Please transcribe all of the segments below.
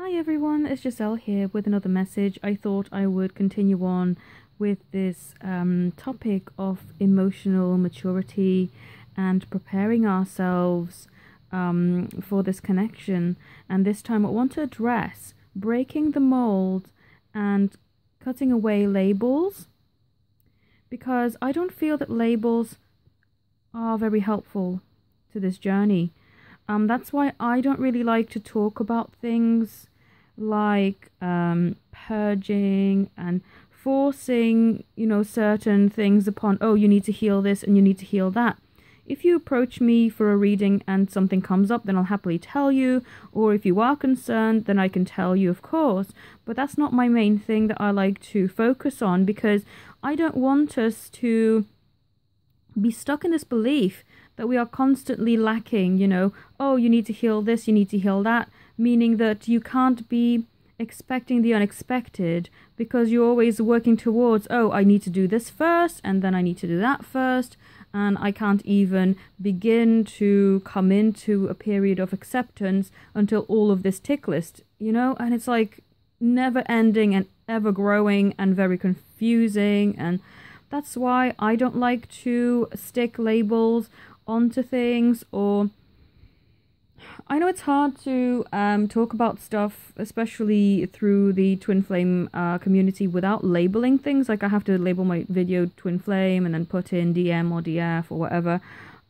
Hi everyone, it's Giselle here with another message. I thought I would continue on with this topic of emotional maturity and preparing ourselves for this connection. And this time I want to address breaking the mold and cutting away labels, because I don't feel that labels are very helpful to this journey. That's why I don't really like to talk about things like purging and forcing, certain things upon, oh, you need to heal this and you need to heal that. If you approach me for a reading and something comes up, then I'll happily tell you. Or if you are concerned, then I can tell you, of course. But that's not my main thing that I like to focus on, because I don't want us to be stuck in this belief that we are constantly lacking, oh, you need to heal this, you need to heal that, meaning that you can't be expecting the unexpected because you're always working towards, oh, I need to do this first, and then I need to do that first, and I can't even begin to come into a period of acceptance until all of this tick list, and it's like never ending and ever growing and very confusing. And that's why I don't like to stick labels onto things. Or I know it's hard to talk about stuff, especially through the twin flame community, without labeling things. Like I have to label my video twin flame and then put in DM or DF or whatever.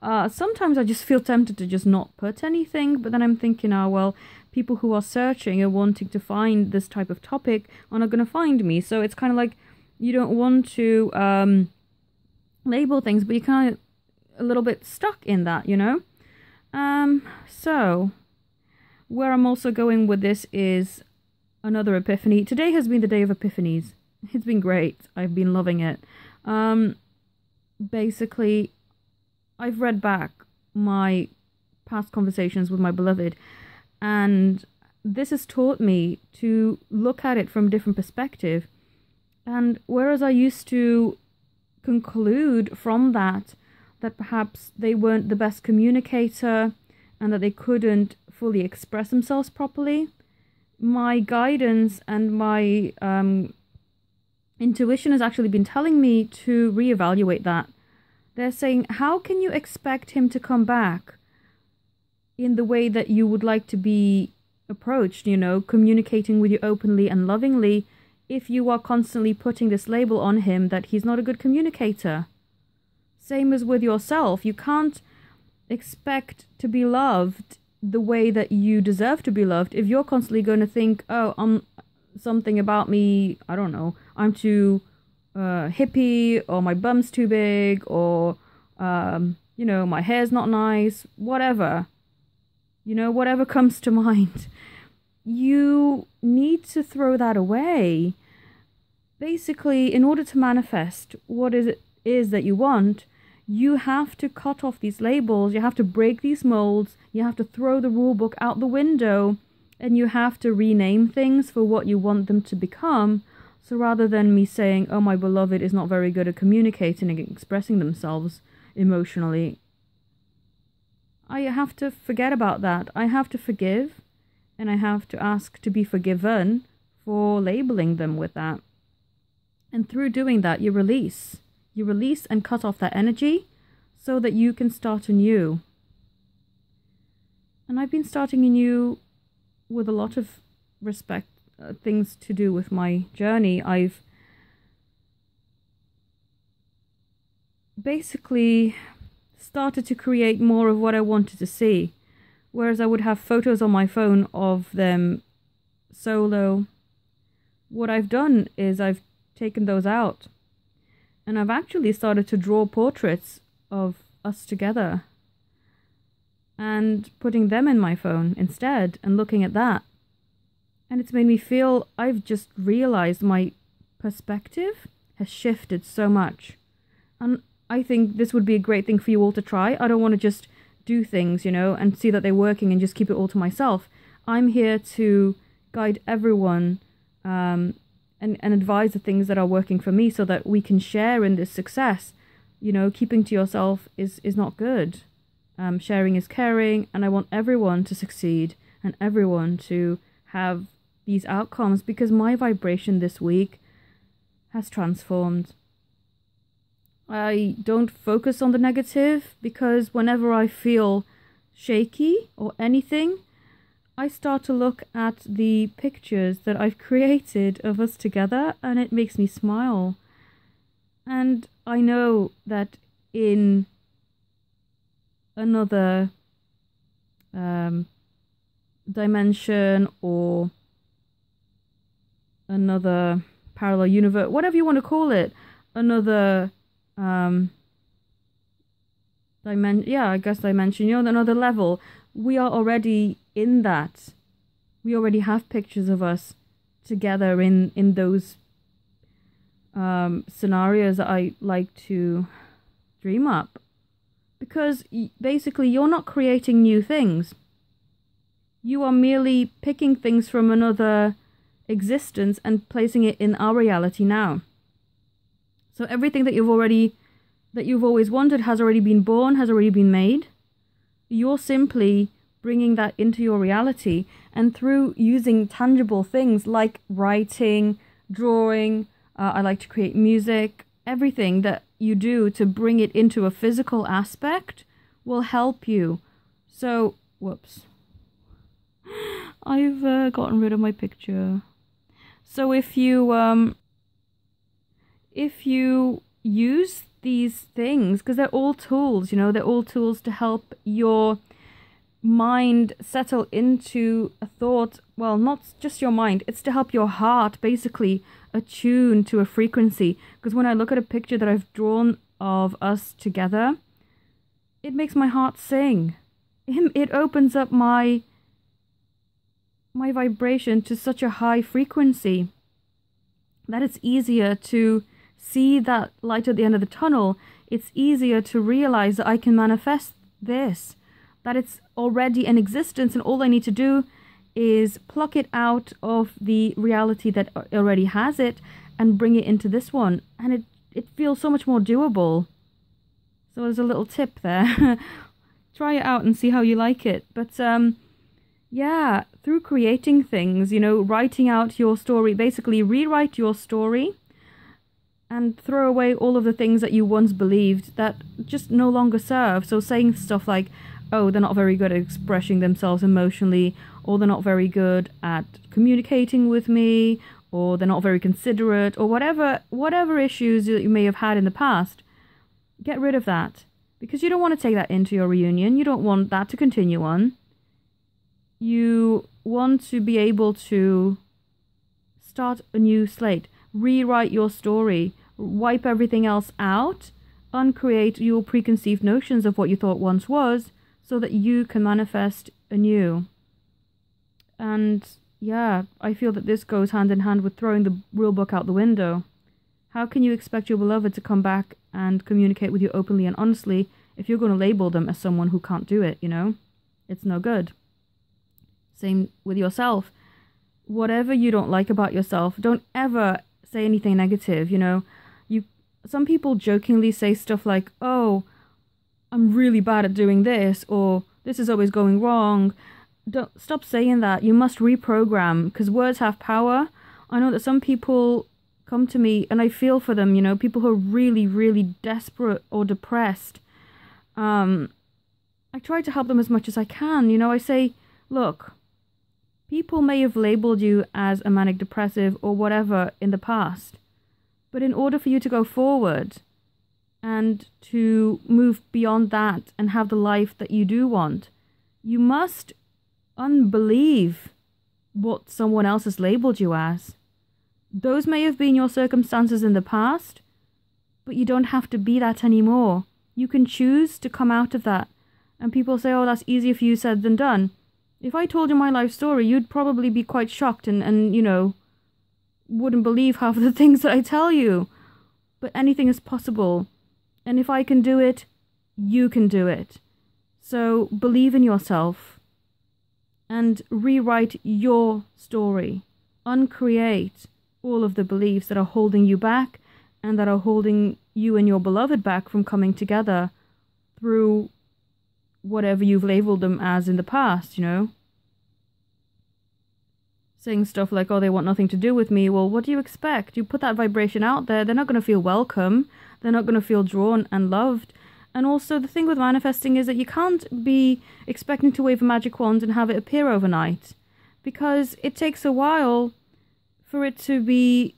Sometimes I just feel tempted to just not put anything, but then I'm thinking, well, people who are searching and wanting to find this type of topic are not going to find me. So it's kind of like you don't want to label things, but you kind of a little bit stuck in that, So where I'm also going with this is another epiphany. Today has been the day of epiphanies. It's been great. I've been loving it. Basically, I've read back my past conversations with my beloved, and this has taught me to look at it from a different perspective. And whereas I used to conclude from that perhaps they weren't the best communicator and that they couldn't fully express themselves properly, my guidance and my intuition has actually been telling me to reevaluate that. They're saying, how can you expect him to come back in the way that you would like to be approached, communicating with you openly and lovingly, if you are constantly putting this label on him that he's not a good communicator? Same as with yourself. You can't expect to be loved the way that you deserve to be loved if you're constantly going to think, oh, something about me, I don't know, I'm too hippie, or my bum's too big, or my hair's not nice, whatever. Whatever comes to mind. You need to throw that away. Basically, in order to manifest what it is that you want, you have to cut off these labels, you have to break these molds, you have to throw the rule book out the window, and you have to rename things for what you want them to become. So rather than me saying, oh, my beloved is not very good at communicating and expressing themselves emotionally, I have to forget about that. I have to forgive, and I have to ask to be forgiven for labeling them with that. And through doing that, you release. You release and cut off that energy so that you can start anew. And I've been starting anew with a lot of respect, things to do with my journey. I've basically started to create more of what I wanted to see. Whereas I would have photos on my phone of them solo, what I've done is I've taken those out. And I've actually started to draw portraits of us together and putting them in my phone instead and looking at that. And it's made me feel, I've just realized my perspective has shifted so much. And I think this would be a great thing for you all to try. I don't want to just do things, and see that they're working and just keep it all to myself. I'm here to guide everyone and advise the things that are working for me so that we can share in this success. Keeping to yourself is not good. Sharing is caring, and I want everyone to succeed and everyone to have these outcomes, because my vibration this week has transformed. I don't focus on the negative, because whenever I feel shaky or anything, I start to look at the pictures that I've created of us together, and it makes me smile. And I know that in another dimension or another parallel universe, whatever you want to call it, another dimension, another level, we are already in that. We already have pictures of us together in those scenarios that I like to dream up. Because basically you're not creating new things. You are merely picking things from another existence and placing it in our reality now. So everything that you've always wanted has already been born, has already been made. You're simply bringing that into your reality, and through using tangible things like writing, drawing, I like to create music, everything that you do to bring it into a physical aspect will help you. So, whoops. I've gotten rid of my picture. So if you use these things, because they're all tools, they're all tools to help your mind settle into a thought. Well, not just your mind, it's to help your heart basically attune to a frequency. Because when I look at a picture that I've drawn of us together, it makes my heart sing. It opens up my vibration to such a high frequency that it's easier to see that light at the end of the tunnel. It's easier to realize that I can manifest this, that it's already in existence, and all I need to do is pluck it out of the reality that already has it and bring it into this one, and it feels so much more doable. So there's a little tip there. Try it out and see how you like it. But yeah, through creating things, writing out your story, basically rewrite your story and throw away all of the things that you once believed that just no longer serve. So saying stuff like, oh, they're not very good at expressing themselves emotionally, or they're not very good at communicating with me, or they're not very considerate, or whatever issues that you may have had in the past, get rid of that. Because you don't want to take that into your reunion. You don't want that to continue on. You want to be able to start a new slate, rewrite your story, wipe everything else out, uncreate your preconceived notions of what you thought once was, so that you can manifest anew. And yeah, I feel that this goes hand in hand with throwing the rule book out the window. How can you expect your beloved to come back and communicate with you openly and honestly if you're going to label them as someone who can't do it, It's no good. Same with yourself. Whatever you don't like about yourself, don't ever say anything negative, Some people jokingly say stuff like, oh, I'm really bad at doing this, or this is always going wrong. Don't stop saying that. You must reprogram, because words have power. I know that some people come to me and I feel for them, people who are really, really desperate or depressed. I try to help them as much as I can. I say, look, people may have labeled you as a manic depressive or whatever in the past, but in order for you to go forward and to move beyond that and have the life that you do want, you must unbelieve what someone else has labeled you as. Those may have been your circumstances in the past, but you don't have to be that anymore. You can choose to come out of that. And people say, oh, that's easier for you said than done. If I told you my life story, you'd probably be quite shocked and wouldn't believe half of the things that I tell you. But anything is possible. And if I can do it, you can do it. So believe in yourself and rewrite your story. Uncreate all of the beliefs that are holding you back and that are holding you and your beloved back from coming together through whatever you've labeled them as in the past, saying stuff like, oh, they want nothing to do with me. Well, what do you expect? You put that vibration out there, they're not going to feel welcome. They're not going to feel drawn and loved. And also the thing with manifesting is that you can't be expecting to wave a magic wand and have it appear overnight, because it takes a while for it to be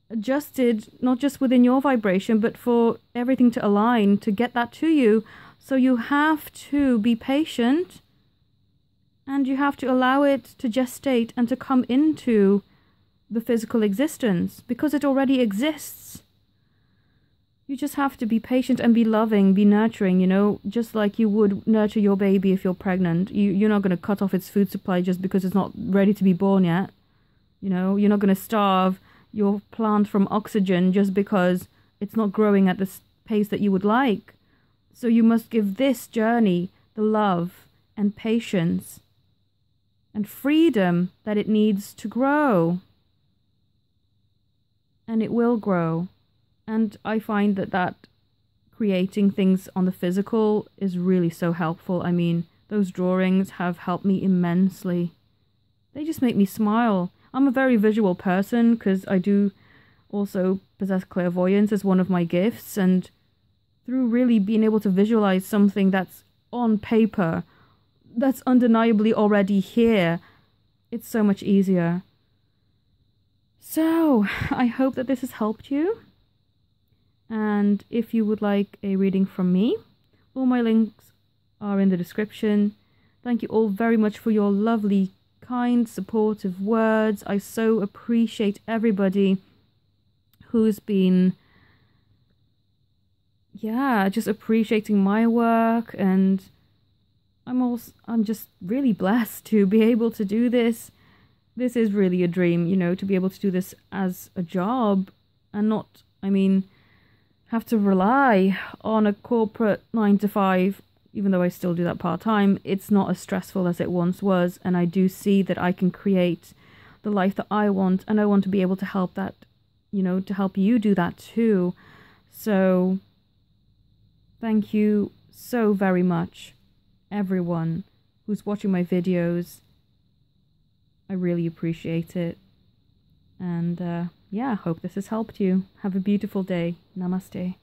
adjusted, not just within your vibration, but for everything to align to get that to you. So you have to be patient, and you have to allow it to gestate and to come into the physical existence, because it already exists. You just have to be patient and be loving, be nurturing, you know, just like you would nurture your baby if you're pregnant. You're not going to cut off its food supply just because it's not ready to be born yet. You know, you're not going to starve your plant from oxygen just because it's not growing at the pace that you would like. So you must give this journey the love and patience and freedom that it needs to grow. And it will grow. And I find that creating things on the physical is really so helpful. I mean, those drawings have helped me immensely. They just make me smile. I'm a very visual person because I do also possess clairvoyance as one of my gifts. And through really being able to visualize something that's on paper, that's undeniably already here, it's so much easier. So, I hope that this has helped you. And if you would like a reading from me, all my links are in the description. Thank you all very much for your lovely, kind, supportive words. I so appreciate everybody who's been, just appreciating my work. And I'm just really blessed to be able to do this. This is really a dream, you know, to be able to do this as a job and not, have to rely on a corporate 9 to 5, even though I still do that part-time. It's not as stressful as it once was, and I do see that I can create the life that I want, and I want to be able to help that, to help you do that too. So thank you so very much, everyone who's watching my videos. I really appreciate it. And I hope this has helped you. Have a beautiful day. Namaste.